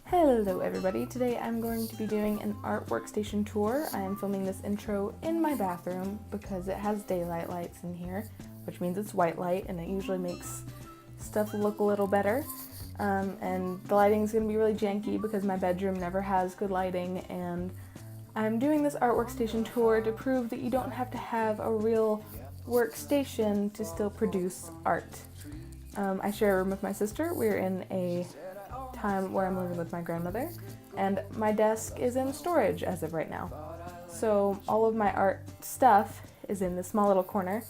Hello everybody, today I'm going to be doing an art workstation tour. I am filming this intro in my bathroom because it has daylight lights in here, which means it's white light and it usually makes stuff look a little better. And the lighting is going to be really janky because my bedroom never has good lighting, and I'm doing this art workstation tour to prove that you don't have to have a real workstation to still produce art. I share a room with my sister. We're in a time where I'm living with my grandmother, and my desk is in storage as of right now. So all of my art stuff is in this small little corner,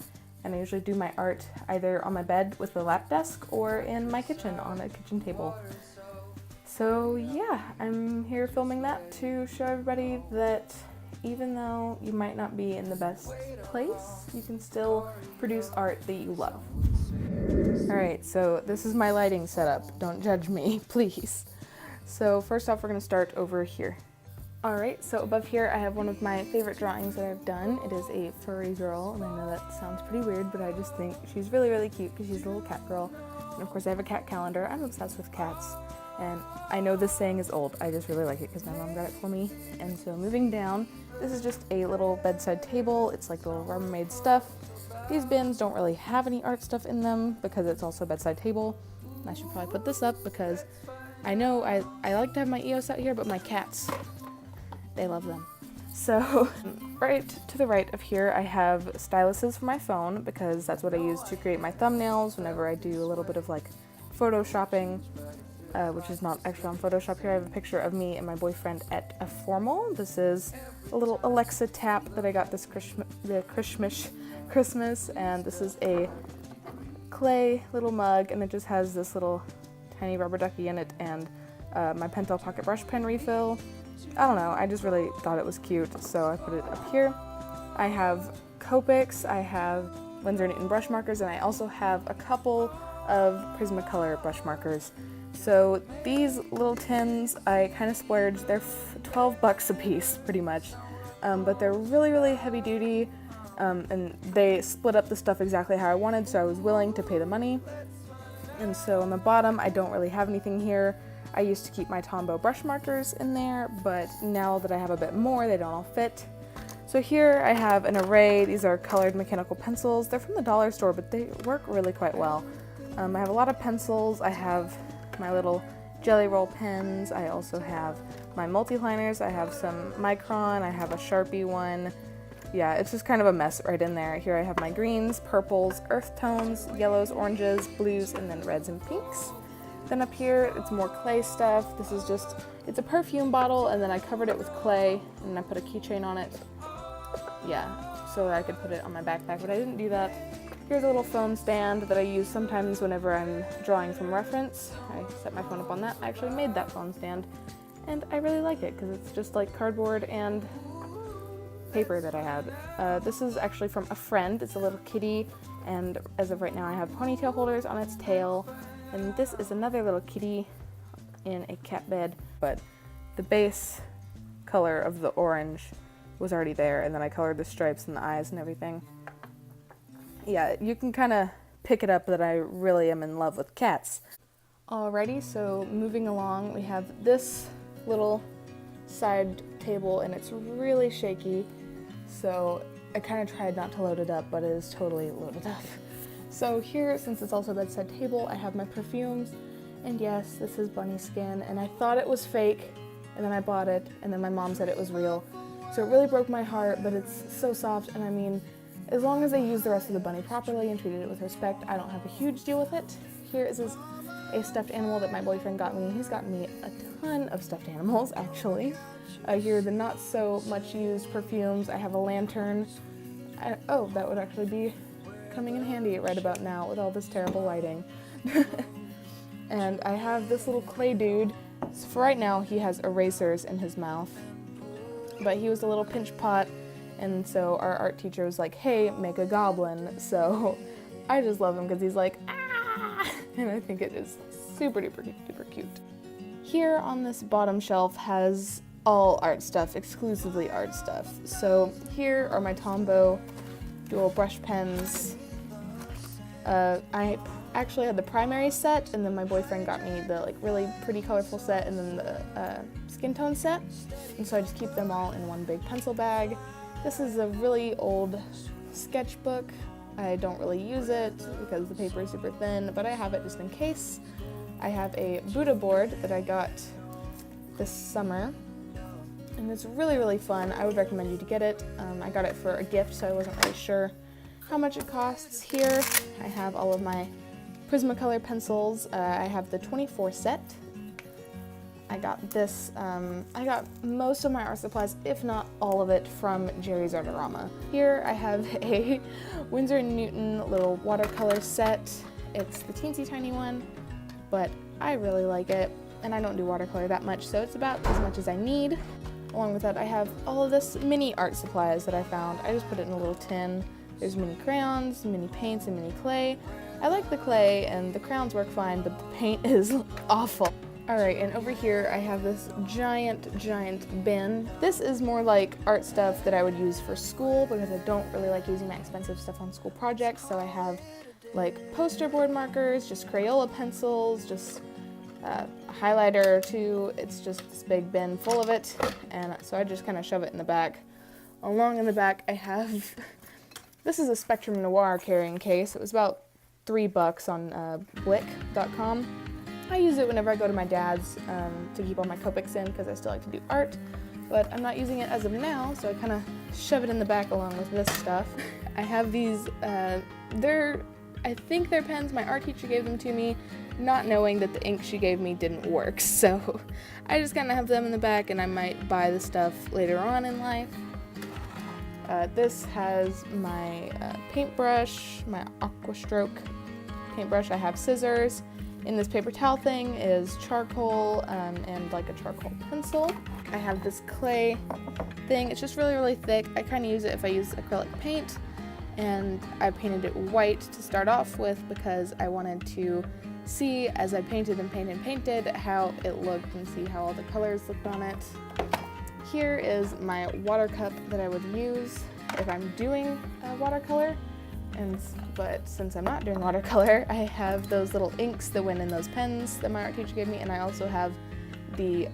and I usually do my art either on my bed with a lap desk or in my kitchen on a kitchen table. So yeah, I'm here filming that to show everybody that even though you might not be in the best place, you can still produce art that you love. Alright, so this is my lighting setup. Don't judge me, please. So first off, we're going to start over here. Alright, so above here I have one of my favorite drawings that I've done. It is a furry girl, and I know that sounds pretty weird, but I just think she's really, really cute because she's a little cat girl. And of course I have a cat calendar. I'm obsessed with cats. And I know this saying is old. I just really like it because my mom got it for me. And so moving down, this is just a little bedside table. It's like little Rubbermaid stuff. These bins don't really have any art stuff in them because it's also a bedside table. And I should probably put this up because I know I like to have my EOS out here, but my cats, they love them. So right to the right of here I have styluses for my phone because that's what I use to create my thumbnails whenever I do a little bit of like photoshopping. Which is not actually on Photoshop. Here I have a picture of me and my boyfriend at a formal. This is a little Alexa tap that I got this Christmas, and this is a clay little mug, and it just has this little tiny rubber ducky in it, and my Pentel pocket brush pen refill. I don't know, I just really thought it was cute, so I put it up here. I have Copics, I have Winsor & Newton brush markers, and I also have a couple of Prismacolor brush markers. So these little tins, I kind of splurged. They're 12 bucks a piece, pretty much. But they're really, really heavy duty, and they split up the stuff exactly how I wanted, so I was willing to pay the money. And so on the bottom, I don't really have anything here. I used to keep my Tombow brush markers in there, but now that I have a bit more, they don't all fit. So here I have an array. These are colored mechanical pencils. They're from the dollar store, but they work really quite well. I have a lot of pencils. I have my little jelly roll pens. I also have my multi-liners. I have some Micron. I have a Sharpie one. Yeah, it's just kind of a mess right in there. Here I have my greens, purples, earth tones, yellows, oranges, blues, and then reds and pinks. Then up here, it's more clay stuff. This is just, it's a perfume bottle, and then I covered it with clay, and I put a keychain on it. Yeah, so that I could put it on my backpack, but I didn't do that. Here's a little phone stand that I use sometimes whenever I'm drawing from reference. I set my phone up on that. I actually made that phone stand, and I really like it because it's just like cardboard and paper that I had. This is actually from a friend. It's a little kitty, and as of right now I have ponytail holders on its tail. And this is another little kitty in a cat bed, but the base color of the orange was already there, and then I colored the stripes and the eyes and everything. Yeah, you can kind of pick it up that I really am in love with cats. Alrighty, so moving along, we have this little side table, and it's really shaky, so I kind of tried not to load it up, but it is totally loaded up. So here, since it's also a bedside table, I have my perfumes, and yes, this is bunny skin, and I thought it was fake, and then I bought it, and then my mom said it was real. So it really broke my heart, but it's so soft, and I mean, as long as I use the rest of the bunny properly and treated it with respect, I don't have a huge deal with it. Here is a stuffed animal that my boyfriend got me. He's gotten me a ton of stuffed animals, actually. Here are the not so much used perfumes. I have a lantern. Oh, that would actually be coming in handy right about now with all this terrible lighting. And I have this little clay dude. So for right now, he has erasers in his mouth. But he was a little pinch pot. And so our art teacher was like, hey, make a goblin. So I just love him because he's like, ah! And I think it is super duper duper cute. Here on this bottom shelf has all art stuff, exclusively art stuff. So here are my Tombow dual brush pens. I actually had the primary set, and then my boyfriend got me the like really pretty colorful set, and then the skin tone set. And so I just keep them all in one big pencil bag. This is a really old sketchbook. I don't really use it because the paper is super thin, but I have it just in case. I have a Buddha board that I got this summer, and it's really, really fun. I would recommend you to get it. I got it for a gift, so I wasn't really sure how much it costs. Here I have all of my Prismacolor pencils. I have the 24 set. I got this, I got most of my art supplies, if not all of it, from Jerry's Artorama. Here I have a Winsor & Newton little watercolor set. It's the teensy tiny one, but I really like it, and I don't do watercolor that much, so it's about as much as I need. Along with that, I have all of this mini art supplies that I found. I just put it in a little tin. There's mini crayons, mini paints, and mini clay. I like the clay, and the crayons work fine, but the paint is awful. Alright, and over here I have this giant bin. This is more like art stuff that I would use for school because I don't really like using my expensive stuff on school projects. So I have like poster board markers, just Crayola pencils, just a highlighter or two. It's just this big bin full of it, and so I just kind of shove it in the back. Along in the back I have, this is a Spectrum Noir carrying case. It was about $3 on blick.com. I use it whenever I go to my dad's to keep all my Copics in because I still like to do art, but I'm not using it as of now, so I kind of shove it in the back along with this stuff. I have these, I think they're pens. My art teacher gave them to me, not knowing that the ink she gave me didn't work, so I just kind of have them in the back, and I might buy the stuff later on in life. This has my paintbrush, my Aquastroke paintbrush. I have scissors. In this paper towel thing is charcoal and like a charcoal pencil. I have this clay thing. It's just really, really thick. I kind of use it if I use acrylic paint, and I painted it white to start off with because I wanted to see, as I painted and painted, how it looked and see how all the colors looked on it. Here is my water cup that I would use if I'm doing watercolor. But since I'm not doing watercolor, I have those little inks that went in those pens that my art teacher gave me, and I also have the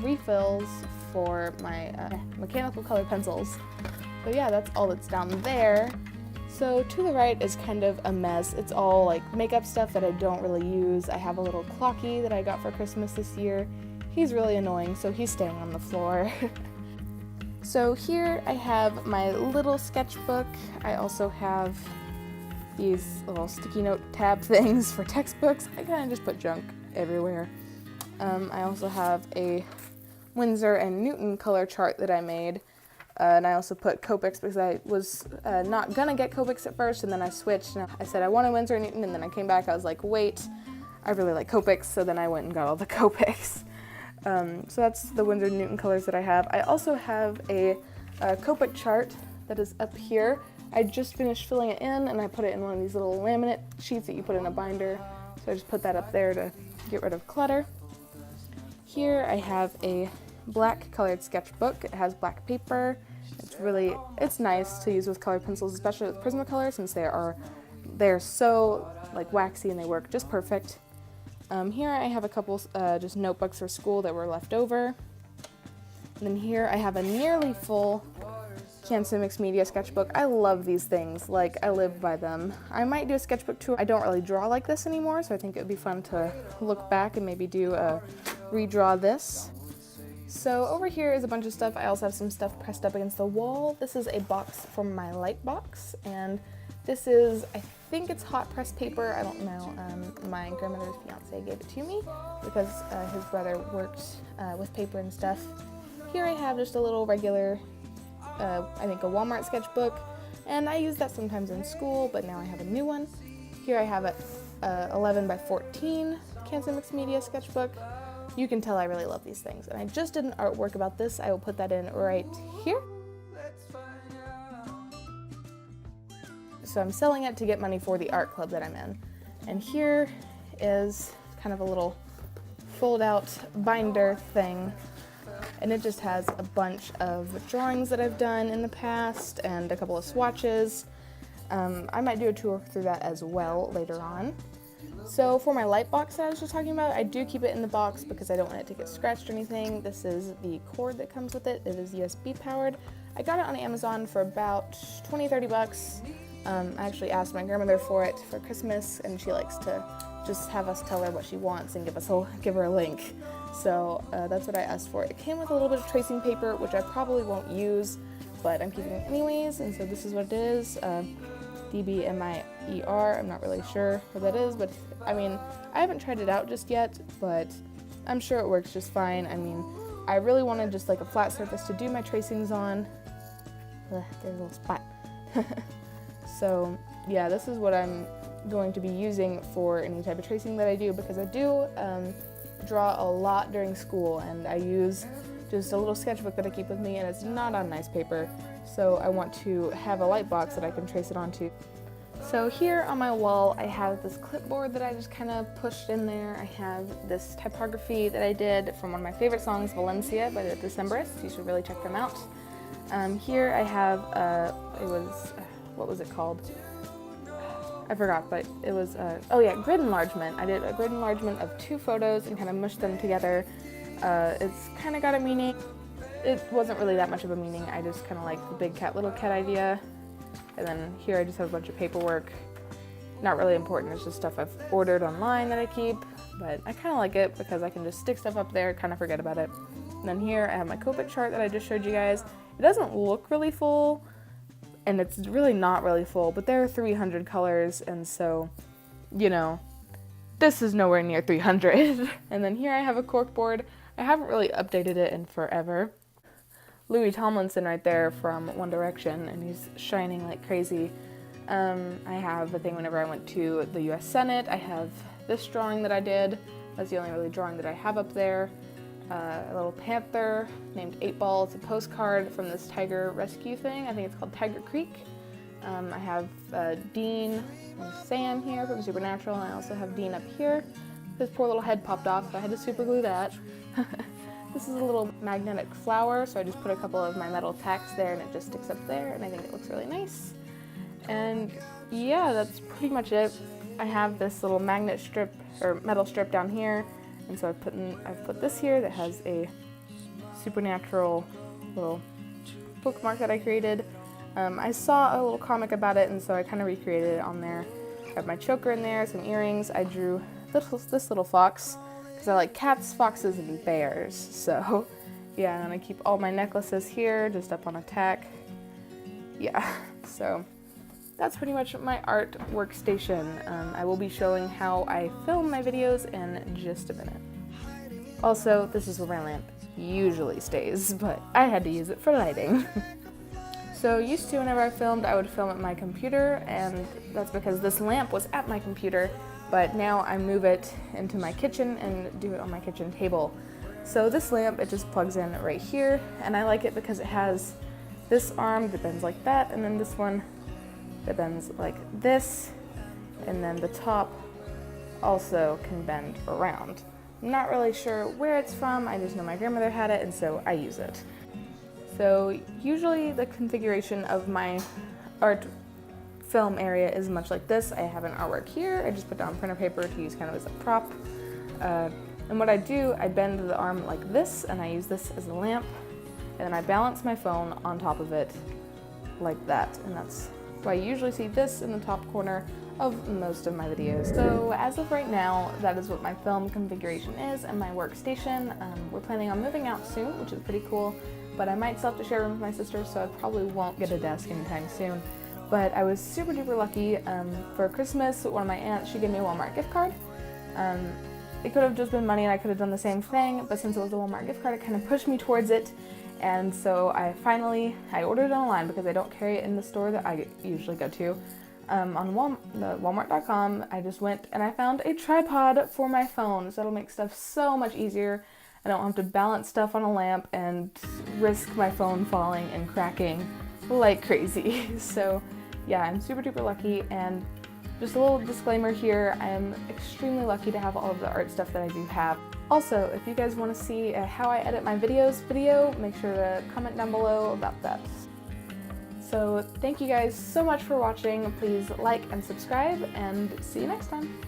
refills for my mechanical color pencils. So yeah, that's all that's down there. So to the right is kind of a mess. It's all like makeup stuff that I don't really use. I have a little clocky that I got for Christmas this year. He's really annoying, so he's staying on the floor. So here I have my little sketchbook. I also have these little sticky note tab things for textbooks. I kind of just put junk everywhere. I also have a Winsor & Newton color chart that I made, and I also put Copics because I was not gonna get Copics at first, and then I switched, and I said I wanted Winsor & Newton, and then I came back, I was like, wait, I really like Copics, so then I went and got all the Copics. So that's the Winsor & Newton colors that I have. I also have a Copic chart that is up here. I just finished filling it in, and I put it in one of these little laminate sheets that you put in a binder. So I just put that up there to get rid of clutter. Here I have a black colored sketchbook. It has black paper. It's nice to use with colored pencils, especially with Prismacolor, since they're so like waxy and they work just perfect. Here I have a couple just notebooks for school that were left over. And then here I have a nearly full Canson Mixed Media sketchbook. I love these things, like I live by them. I might do a sketchbook tour. I don't really draw like this anymore, so I think it would be fun to look back and maybe do a redraw this. So over here is a bunch of stuff. I also have some stuff pressed up against the wall. This is a box from my light box, and this is, I think it's hot press paper. I don't know. My grandmother's fiance gave it to me because his brother worked with paper and stuff. Here I have just a little regular, I think a Walmart sketchbook, and I use that sometimes in school, but now I have a new one. Here I have a 11 by 14 Canson Mixed Media sketchbook. You can tell I really love these things, and I just did an artwork about this. I will put that in right here. So I'm selling it to get money for the art club that I'm in. And here is kind of a little fold-out binder thing, and it just has a bunch of drawings that I've done in the past and a couple of swatches. I might do a tour through that as well later on. So for my light box that I was just talking about, I do keep it in the box because I don't want it to get scratched or anything. This is the cord that comes with it. It is USB powered. I got it on Amazon for about 20-30 bucks. I actually asked my grandmother for it for Christmas, and she likes to just have us tell her what she wants and give her a link. So that's what I asked for. It came with a little bit of tracing paper, which I probably won't use, but I'm keeping it anyways, and so this is what it is. DBMIER, I'm not really sure what that is, but I mean, I haven't tried it out just yet, but I'm sure it works just fine. I mean, I really wanted just like a flat surface to do my tracings on. There's a little spot. So yeah, this is what I'm going to be using for any type of tracing that I do, because I do draw a lot during school, and I use just a little sketchbook that I keep with me, and it's not on nice paper, so I want to have a light box that I can trace it onto. So here on my wall I have this clipboard that I just kind of pushed in there. I have this typography that I did from one of my favorite songs, Valencia by the Decemberists. You should really check them out. Here I have, what was it called? I forgot, but it was, oh yeah, grid enlargement. I did a grid enlargement of 2 photos and kind of mushed them together. It's kind of got a meaning. It wasn't really that much of a meaning. I just kind of like the big cat, little cat idea. And then here I just have a bunch of paperwork. Not really important, it's just stuff I've ordered online that I keep, but I kind of like it because I can just stick stuff up there, kind of forget about it. And then here I have my Copic chart that I just showed you guys. It doesn't look really full, and it's really not really full, but there are 300 colors, and so, you know, this is nowhere near 300. And then here I have a corkboard. I haven't really updated it in forever. Louis Tomlinson right there from One Direction, and he's shining like crazy. I have a thing whenever I went to the US Senate. I have this drawing that I did. That's the only really drawing that I have up there. A little panther named 8 Ball. It's a postcard from this tiger rescue thing. I think it's called Tiger Creek. I have Dean and Sam here from Supernatural, and I also have Dean up here. His poor little head popped off, so I had to super glue that. This is a little magnetic flower, so I just put a couple of my metal tacks there and it just sticks up there, and I think it looks really nice. And yeah, that's pretty much it. I have this little magnet strip, or metal strip down here, and so I've put this here that has a Supernatural little bookmark that I created. I saw a little comic about it, and so I kind of recreated it on there. I have my choker in there, some earrings. I drew this little fox, because I like cats, foxes, and bears. So yeah, and then I keep all my necklaces here, just up on a tack. Yeah, so that's pretty much my art workstation. I will be showing how I film my videos in just a minute. Also, this is where my lamp usually stays, but I had to use it for lighting. So used to, whenever I filmed, I would film at my computer, and that's because this lamp was at my computer, but now I move it into my kitchen and do it on my kitchen table. So this lamp, it just plugs in right here, and I like it because it has this arm that bends like that, and then this one that bends like this, and then the top also can bend around. I'm not really sure where it's from, I just know my grandmother had it, and so I use it. So usually the configuration of my art film area is much like this. I have an artwork here, I just put down printer paper to use kind of as a prop. And what I do, I bend the arm like this, and I use this as a lamp, and then I balance my phone on top of it like that, and that's why you usually see this in the top corner of most of my videos. So as of right now, that is what my film configuration is and my workstation. We're planning on moving out soon, which is pretty cool, but I might still have to share a room with my sister, so I probably won't get a desk anytime soon. But I was super duper lucky. For Christmas, one of my aunts, she gave me a Walmart gift card. It could have just been money and I could have done the same thing, but since it was a Walmart gift card, it kind of pushed me towards it. And so I ordered it online because I don't carry it in the store that I usually go to. On Walmart.com, I just went and I found a tripod for my phone, so it'll make stuff so much easier. I don't have to balance stuff on a lamp and risk my phone falling and cracking like crazy. So yeah, I'm super duper lucky, and just a little disclaimer here, I am extremely lucky to have all of the art stuff that I do have. Also, if you guys want to see how I edit my videos make sure to comment down below about that. So thank you guys so much for watching. Please like and subscribe, and see you next time.